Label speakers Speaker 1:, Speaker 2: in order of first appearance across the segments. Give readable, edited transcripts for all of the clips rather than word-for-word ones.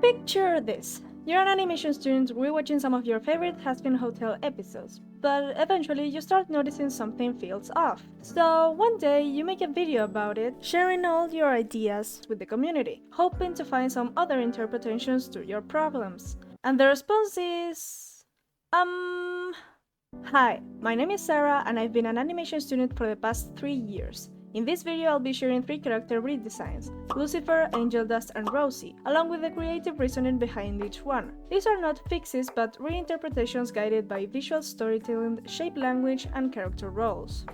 Speaker 1: Picture this. You're an animation student rewatching some of your favorite Hazbin Hotel episodes, but eventually you start noticing something feels off. So one day you make a video about it, sharing all your ideas with the community, hoping to find some other interpretations to your problems. And the response is... Hi, my name is Sarah and I've been an animation student for the past 3 years. In this video I'll be sharing 3 character redesigns, Lucifer, Angel, Dust and Rosie, along with the creative reasoning behind each one. These are not fixes but reinterpretations guided by visual storytelling, shape language and character roles.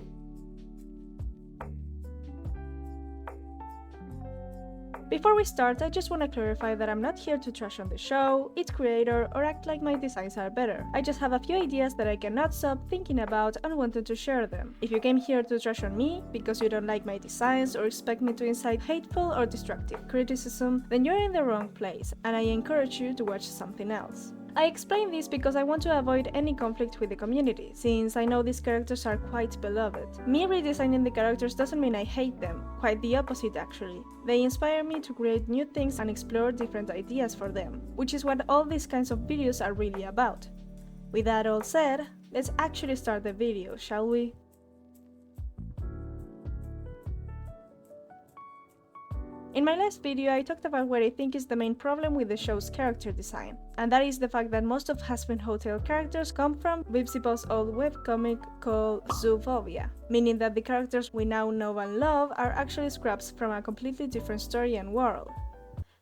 Speaker 1: Before we start, I just want to clarify that I'm not here to trash on the show, its creator, or act like my designs are better. I just have a few ideas that I cannot stop thinking about and wanted to share them. If you came here to trash on me because you don't like my designs or expect me to incite hateful or destructive criticism, then you're in the wrong place, and I encourage you to watch something else. I explain this because I want to avoid any conflict with the community, since I know these characters are quite beloved. Me redesigning the characters doesn't mean I hate them, quite the opposite actually. They inspire me to create new things and explore different ideas for them, which is what all these kinds of videos are really about. With that all said, let's actually start the video, shall we? In my last video I talked about what I think is the main problem with the show's character design, and that is the fact that most of Hazbin Hotel characters come from Vipsipo's old webcomic called Zoophobia, meaning that the characters we now know and love are actually scraps from a completely different story and world.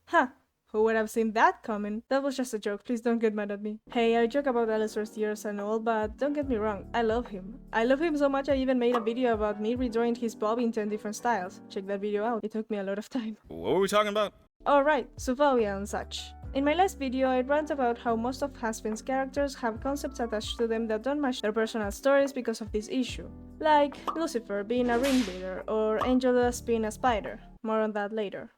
Speaker 1: Huh. Who would have seen that coming? That was just a joke, please don't get mad at me. Hey, I joke about Alistair's years and all, but don't get me wrong, I love him. I love him so much I even made a video about me redrawing his bob in 10 different styles. Check that video out, it took me a lot of time.
Speaker 2: What were we talking about?
Speaker 1: Alright, Zoophobia and such. In my last video I rant about how most of Hazbin's characters have concepts attached to them that don't match their personal stories because of this issue. Like Lucifer being a ringleader or Angel Dust being a spider. More on that later.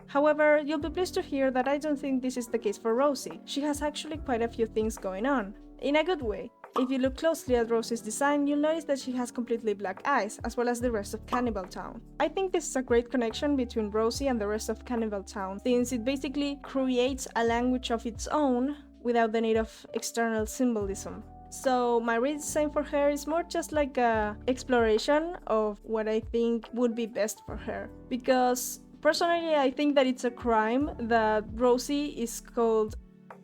Speaker 1: However, you'll be pleased to hear that I don't think this is the case for Rosie. She has actually quite a few things going on. In a good way. If you look closely at Rosie's design, you'll notice that she has completely black eyes, as well as the rest of Cannibal Town. I think this is a great connection between Rosie and the rest of Cannibal Town, since it basically creates a language of its own without the need of external symbolism. So my redesign for her is more just like a exploration of what I think would be best for her. Because personally, I think that it's a crime that Rosie is called,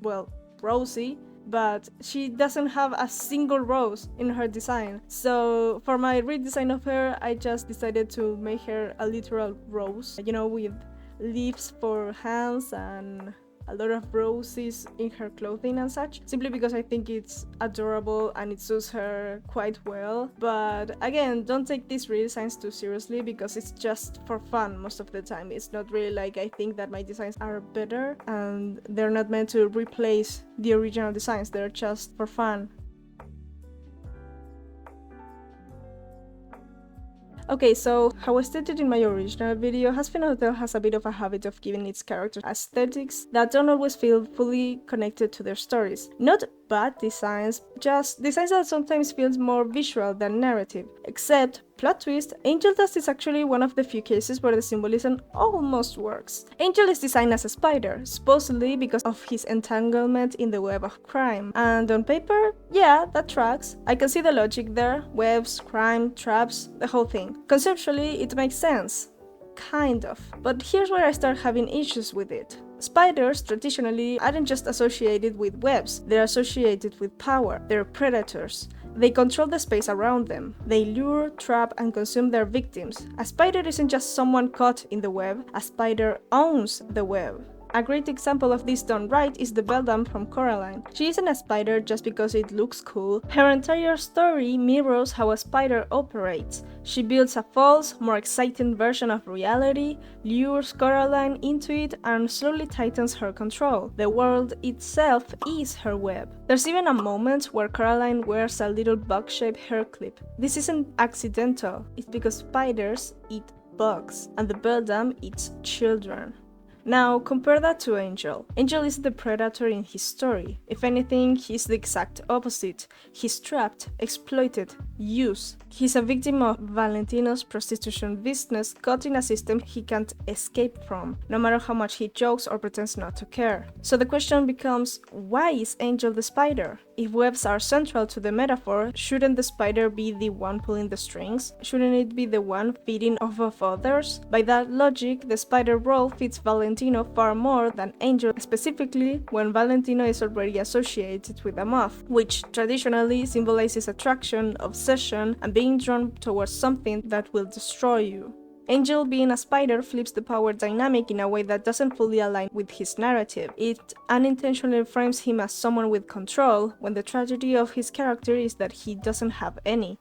Speaker 1: well, Rosie, but she doesn't have a single rose in her design. So for my redesign of her, I just decided to make her a literal rose, you know, with leaves for hands and a lot of roses in her clothing and such, simply because I think it's adorable and it suits her quite well. But again, don't take these redesigns too seriously because it's just for fun most of the time. It's not really like I think that my designs are better, and they're not meant to replace the original designs, they're just for fun. Okay, so how I stated in my original video, Hazbin Hotel has a bit of a habit of giving its characters aesthetics that don't always feel fully connected to their stories. Not bad designs, just designs that sometimes feel more visual than narrative. Except, plot twist, Angel Dust is actually one of the few cases where the symbolism almost works. Angel is designed as a spider, supposedly because of his entanglement in the web of crime. And on paper, yeah, that tracks. I can see the logic there. Webs, crime, traps, the whole thing. Conceptually, it makes sense. Kind of. But here's where I start having issues with it. Spiders, traditionally, aren't just associated with webs, they're associated with power. They're predators. They control the space around them. They lure, trap, and consume their victims. A spider isn't just someone caught in the web, a spider owns the web. A great example of this done right is the beldam from Coraline. She isn't a spider just because it looks cool. Her entire story mirrors how a spider operates. She builds a false, more exciting version of reality, lures Coraline into it, and slowly tightens her control. The world itself is her web. There's even a moment where Coraline wears a little bug-shaped hair clip. This isn't accidental, it's because spiders eat bugs, and the beldam eats children. Now, compare that to Angel. Angel is the predator in his story. If anything, he's the exact opposite. He's trapped, exploited, used. He's a victim of Valentino's prostitution business, caught in a system he can't escape from, no matter how much he jokes or pretends not to care. So the question becomes, why is Angel the spider? If webs are central to the metaphor, shouldn't the spider be the one pulling the strings? Shouldn't it be the one feeding off of others? By that logic, the spider role fits Valentino far more than Angel, specifically when Valentino is already associated with a moth, which traditionally symbolizes attraction, obsession, and being drawn towards something that will destroy you. Angel being a spider flips the power dynamic in a way that doesn't fully align with his narrative. It unintentionally frames him as someone with control, when the tragedy of his character is that he doesn't have any.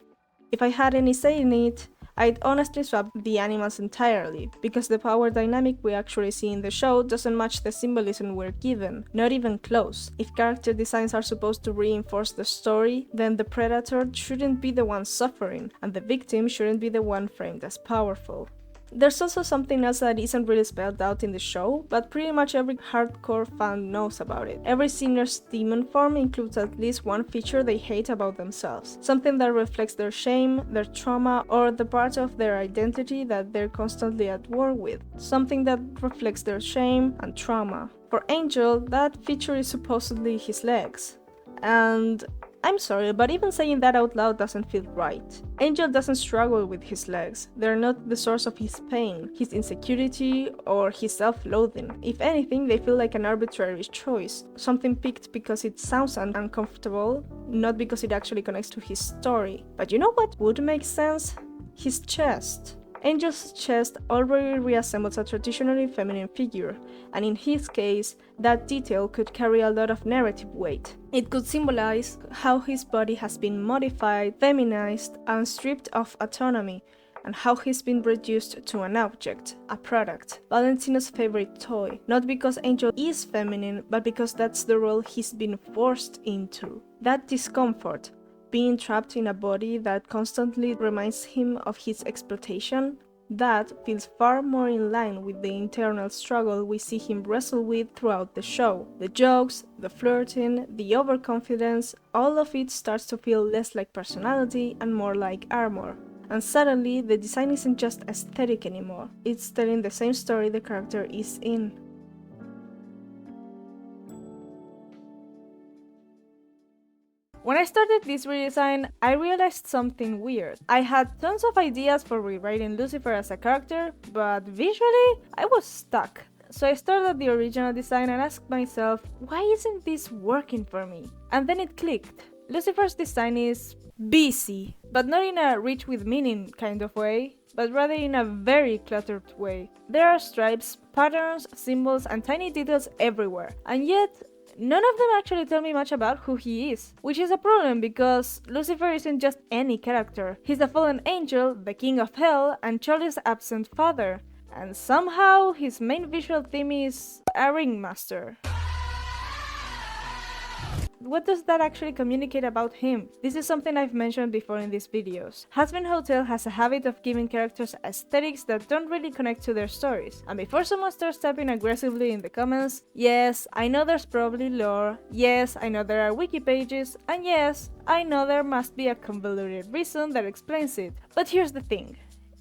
Speaker 1: If I had any say in it, I'd honestly swap the animals entirely, because the power dynamic we actually see in the show doesn't match the symbolism we're given, not even close. If character designs are supposed to reinforce the story, then the predator shouldn't be the one suffering, and the victim shouldn't be the one framed as powerful. There's also something else that isn't really spelled out in the show, but pretty much every hardcore fan knows about it. Every senior's demon form includes at least one feature they hate about themselves, something that reflects their shame, their trauma, or the part of their identity that they're constantly at war with, something that reflects their shame and trauma. For Angel, that feature is supposedly his legs. And I'm sorry, but even saying that out loud doesn't feel right. Angel doesn't struggle with his legs. They're not the source of his pain, his insecurity, or his self-loathing. If anything, they feel like an arbitrary choice, something picked because it sounds uncomfortable, not because it actually connects to his story. But you know what would make sense? His chest. Angel's chest already reassembles a traditionally feminine figure, and in his case, that detail could carry a lot of narrative weight. It could symbolize how his body has been modified, feminized, and stripped of autonomy, and how he's been reduced to an object, a product, Valentino's favorite toy, not because Angel is feminine, but because that's the role he's been forced into. That discomfort, being trapped in a body that constantly reminds him of his exploitation, that feels far more in line with the internal struggle we see him wrestle with throughout the show. The jokes, the flirting, the overconfidence, all of it starts to feel less like personality and more like armor. And suddenly, the design isn't just aesthetic anymore, it's telling the same story the character is in. When I started this redesign, I realized something weird. I had tons of ideas for rewriting Lucifer as a character, but visually, I was stuck. So I stared at the original design and asked myself, why isn't this working for me? And then it clicked. Lucifer's design is busy, but not in a rich with meaning kind of way, but rather in a very cluttered way. There are stripes, patterns, symbols, and tiny details everywhere, and yet none of them actually tell me much about who he is, which is a problem because Lucifer isn't just any character. He's the fallen angel, the king of hell, and Charlie's absent father. And somehow his main visual theme is a ringmaster. What does that actually communicate about him? This is something I've mentioned before in these videos. Hazbin Hotel has a habit of giving characters aesthetics that don't really connect to their stories. And before someone starts typing aggressively in the comments, yes, I know there's probably lore, yes, I know there are wiki pages, and yes, I know there must be a convoluted reason that explains it. But here's the thing.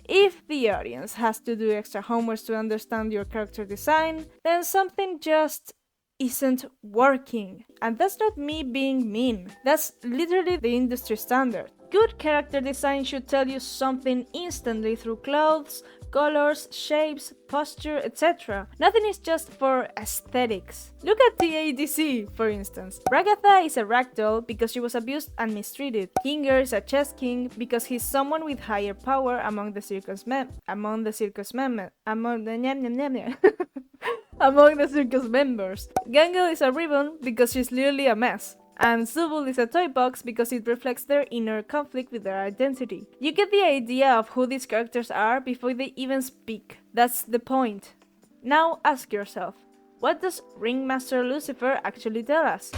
Speaker 1: If the audience has to do extra homework to understand your character design, then something just isn't working. And that's not me being mean. That's literally the industry standard. Good character design should tell you something instantly through clothes, colors, shapes, posture, etc. Nothing is just for aesthetics. Look at TADC, for instance. Ragatha is a ragdoll because she was abused and mistreated. Kinger is a chess king because he's someone with higher power among the circus members. Gangle is a ribbon because she's literally a mess. And Zubul is a toy box because it reflects their inner conflict with their identity. You get the idea of who these characters are before they even speak. That's the point. Now ask yourself, what does Ringmaster Lucifer actually tell us?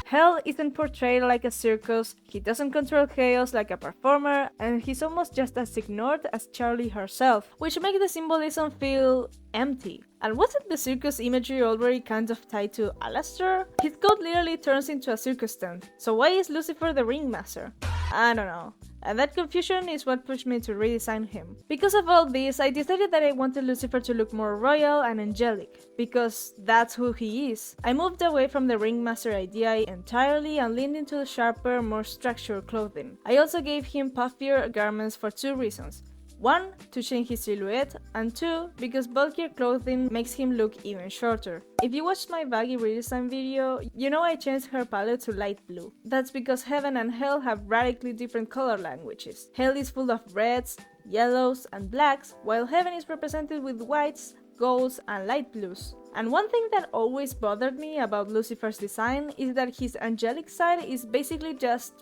Speaker 1: Hell isn't portrayed like a circus, he doesn't control chaos like a performer, and he's almost just as ignored as Charlie herself, which makes the symbolism feel empty. And wasn't the circus imagery already kind of tied to Alastair? His coat literally turns into a circus tent, so why is Lucifer the ringmaster? I don't know. and that confusion is what pushed me to redesign him. Because of all this, I decided that I wanted Lucifer to look more royal and angelic, because that's who he is. I moved away from the ringmaster idea entirely and leaned into the sharper, more structured clothing. I also gave him puffier garments for two reasons. One, to change his silhouette, and two, because bulkier clothing makes him look even shorter. If you watched my baggy redesign video, you know I changed her palette to light blue. That's because heaven and hell have radically different color languages. Hell is full of reds, yellows, and blacks, while heaven is represented with whites, golds, and light blues. And one thing that always bothered me about Lucifer's design is that his angelic side is basically just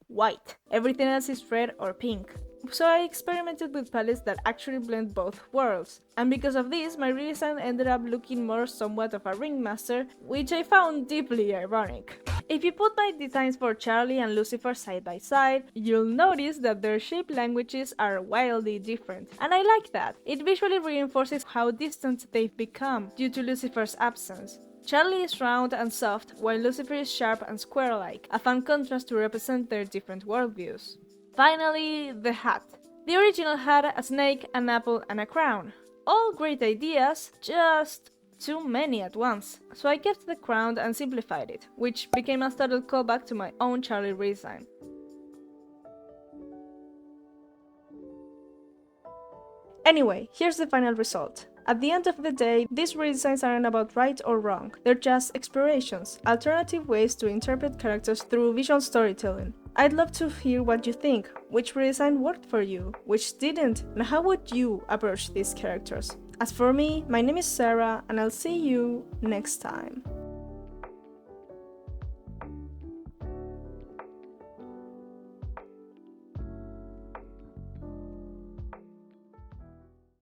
Speaker 1: white. Everything else is red or pink. So I experimented with palettes that actually blend both worlds, and because of this, my redesign ended up looking more somewhat of a ringmaster, which I found deeply ironic. If you put my designs for Charlie and Lucifer side by side, you'll notice that their shape languages are wildly different, and I like that. It visually reinforces how distant they've become due to Lucifer's absence. Charlie is round and soft, while Lucifer is sharp and square-like, a fun contrast to represent their different worldviews. Finally, the hat. The original had a snake, an apple, and a crown. All great ideas, just too many at once. So I kept the crown and simplified it, which became a subtle callback to my own Charlie redesign. Anyway, here's the final result. At the end of the day, these redesigns aren't about right or wrong, they're just explorations, alternative ways to interpret characters through visual storytelling. I'd love to hear what you think, which redesign worked for you, which didn't, and how would you approach these characters. As for me, my name is Sarah, and I'll see you next time.